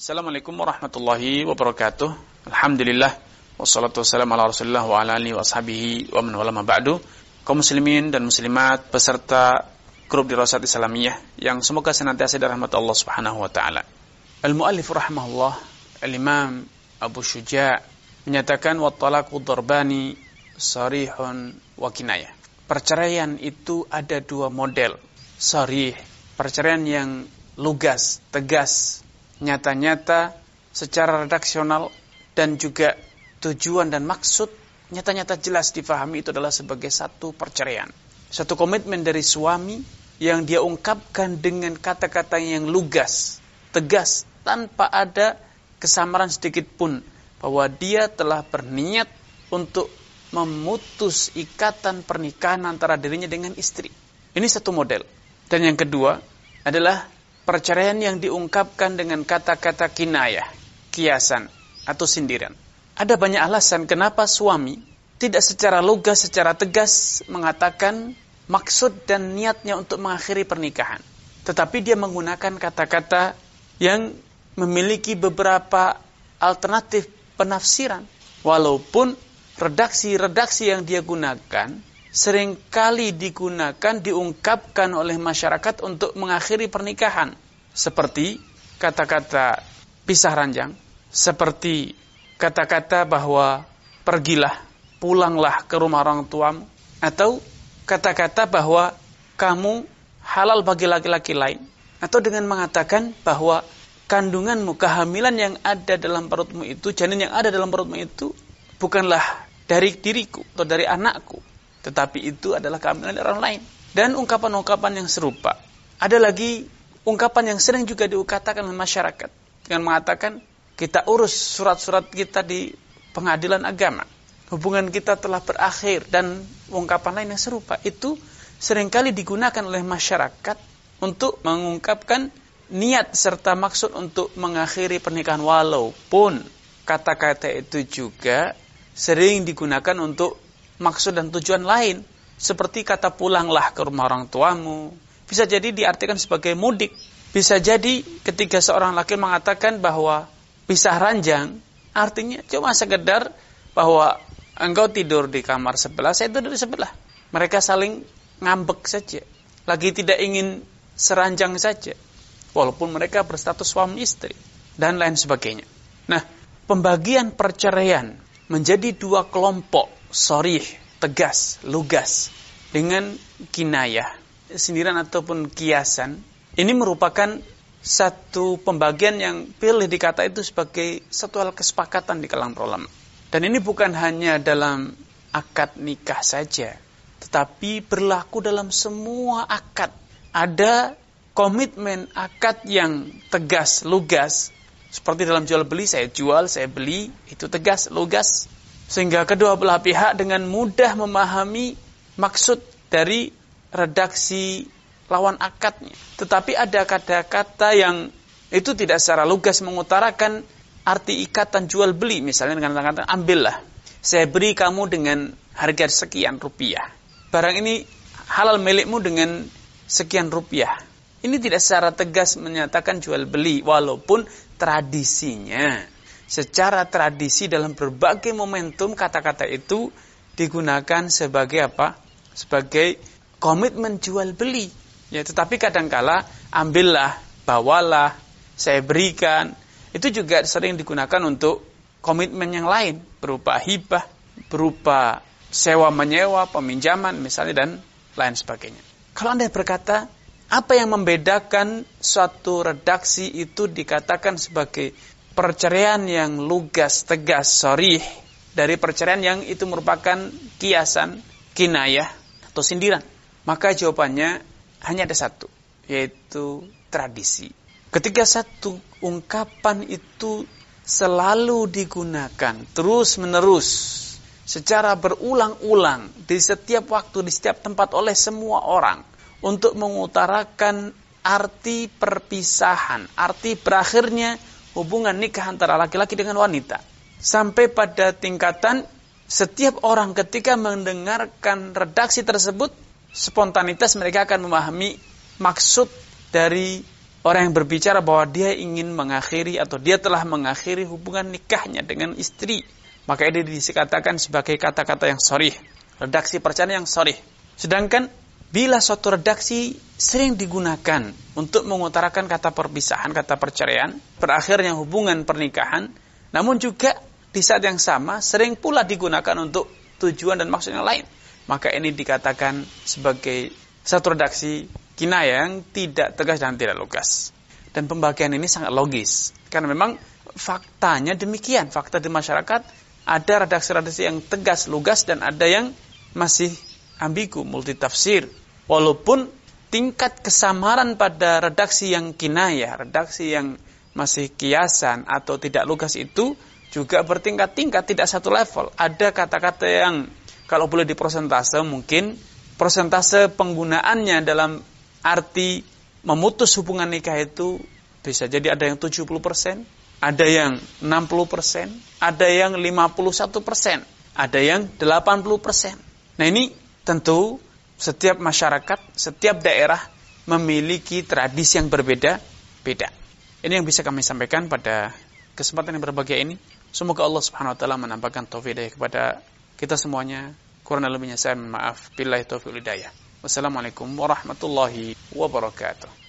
Assalamualaikum warahmatullahi wabarakatuh. Alhamdulillah wassalatu wassalamu ala Rasulillah wa ala alihi wa ashabihi wa man wala ma ba'du. Kaum muslimin dan muslimat peserta grup Dirasat Islamiyah yang semoga senantiasa dirahmati Allah Subhanahu wa taala. Al-muallif rahimahullah Al-Imam Abu Syuja' menyatakan wa talaqu darbani sarihun wa kinayah. Perceraian itu ada dua model. Sarih, perceraian yang lugas, tegas, nyata-nyata secara redaksional, dan juga tujuan dan maksud nyata-nyata jelas difahami itu adalah sebagai satu perceraian. Satu komitmen dari suami yang dia ungkapkan dengan kata-kata yang lugas, tegas, tanpa ada kesamaran sedikit pun bahwa dia telah berniat untuk memutus ikatan pernikahan antara dirinya dengan istri. Ini satu model. Dan yang kedua adalah perceraian yang diungkapkan dengan kata-kata kinayah, kiasan atau sindiran. Ada banyak alasan kenapa suami tidak secara lugas, secara tegas mengatakan maksud dan niatnya untuk mengakhiri pernikahan. Tetapi dia menggunakan kata-kata yang memiliki beberapa alternatif penafsiran. Walaupun redaksi-redaksi yang dia gunakan seringkali digunakan, diungkapkan oleh masyarakat untuk mengakhiri pernikahan. Seperti kata-kata pisah ranjang, seperti kata-kata bahwa pergilah, pulanglah ke rumah orang tuamu, atau kata-kata bahwa kamu halal bagi laki-laki lain, atau dengan mengatakan bahwa kandunganmu, kehamilan yang ada dalam perutmu itu, janin yang ada dalam perutmu itu bukanlah dari diriku atau dari anakku, tetapi itu adalah kehamilan dari orang lain. Dan ungkapan-ungkapan yang serupa. Ada lagi ungkapan yang sering juga diukatakan oleh masyarakat dengan mengatakan kita urus surat-surat kita di pengadilan agama, hubungan kita telah berakhir, dan ungkapan lain yang serupa. Itu seringkali digunakan oleh masyarakat untuk mengungkapkan niat serta maksud untuk mengakhiri pernikahan, walaupun kata-kata itu juga sering digunakan untuk maksud dan tujuan lain, seperti kata pulanglah ke rumah orang tuamu. Bisa jadi diartikan sebagai mudik. Bisa jadi ketika seorang laki mengatakan bahwa pisah ranjang, artinya cuma sekedar bahwa engkau tidur di kamar sebelah, saya tidur di sebelah. Mereka saling ngambek saja, lagi tidak ingin seranjang saja, walaupun mereka berstatus suami istri, dan lain sebagainya. Nah, pembagian perceraian menjadi dua kelompok, sorih, tegas, lugas, dengan kinayah, sindiran ataupun kiasan. Ini merupakan satu pembagian yang pilih dikata itu sebagai satu hal kesepakatan di kalangan ulama. Dan ini bukan hanya dalam akad nikah saja, tetapi berlaku dalam semua akad. Ada komitmen akad yang tegas, lugas, seperti dalam jual beli, saya jual, saya beli, itu tegas, lugas, sehingga kedua belah pihak dengan mudah memahami maksud dari redaksi lawan akadnya. Tetapi ada kata-kata yang itu tidak secara lugas mengutarakan arti ikatan jual beli. Misalnya dengan kata-kata ambillah, saya beri kamu dengan harga sekian rupiah. Barang ini halal milikmu dengan sekian rupiah. Ini tidak secara tegas menyatakan jual beli, walaupun tradisinya, secara tradisi dalam berbagai momentum kata-kata itu digunakan sebagai apa? Sebagai komitmen jual beli. Ya, tetapi kadangkala ambillah, bawalah, saya berikan, itu juga sering digunakan untuk komitmen yang lain, berupa hibah, berupa sewa menyewa, peminjaman misalnya, dan lain sebagainya. Kalau Anda berkata, apa yang membedakan suatu redaksi itu dikatakan sebagai perceraian yang lugas, tegas, sorih, dari perceraian yang itu merupakan kiasan, kinayah, atau sindiran? Maka jawabannya hanya ada satu, yaitu tradisi. Ketika satu ungkapan itu selalu digunakan terus-menerus, secara berulang-ulang, di setiap waktu, di setiap tempat oleh semua orang, untuk mengutarakan arti perpisahan, arti berakhirnya hubungan nikah antara laki-laki dengan wanita. Sampai pada tingkatan setiap orang ketika mendengarkan redaksi tersebut, spontanitas mereka akan memahami maksud dari orang yang berbicara bahwa dia ingin mengakhiri atau dia telah mengakhiri hubungan nikahnya dengan istri, maka ini dikatakan sebagai kata-kata yang sharih, redaksi perceraian yang sharih. Sedangkan bila suatu redaksi sering digunakan untuk mengutarakan kata perpisahan, kata perceraian, berakhirnya hubungan pernikahan, namun juga di saat yang sama sering pula digunakan untuk tujuan dan maksud yang lain, maka ini dikatakan sebagai satu redaksi kinayah yang tidak tegas dan tidak lugas. Dan pembagian ini sangat logis, karena memang faktanya demikian. Fakta di masyarakat ada redaksi-redaksi yang tegas, lugas, dan ada yang masih ambigu, multitafsir. Walaupun tingkat kesamaran pada redaksi yang kinayah, redaksi yang masih kiasan atau tidak lugas itu juga bertingkat-tingkat, tidak satu level. Ada kata-kata yang kalau boleh diprosentase, mungkin persentase penggunaannya dalam arti memutus hubungan nikah itu bisa jadi ada yang 70%, ada yang 60%, ada yang 51%, ada yang 80%. Nah ini tentu setiap masyarakat, setiap daerah memiliki tradisi yang berbeda-beda. Ini yang bisa kami sampaikan pada kesempatan yang berbahagia ini. Semoga Allah Subhanahu wa taala menampakkan taufik hidayah kepada kita semuanya. Kurang lebihnya saya maaf. Billahi taufiq wal hidayah. Wassalamualaikum warahmatullahi wabarakatuh.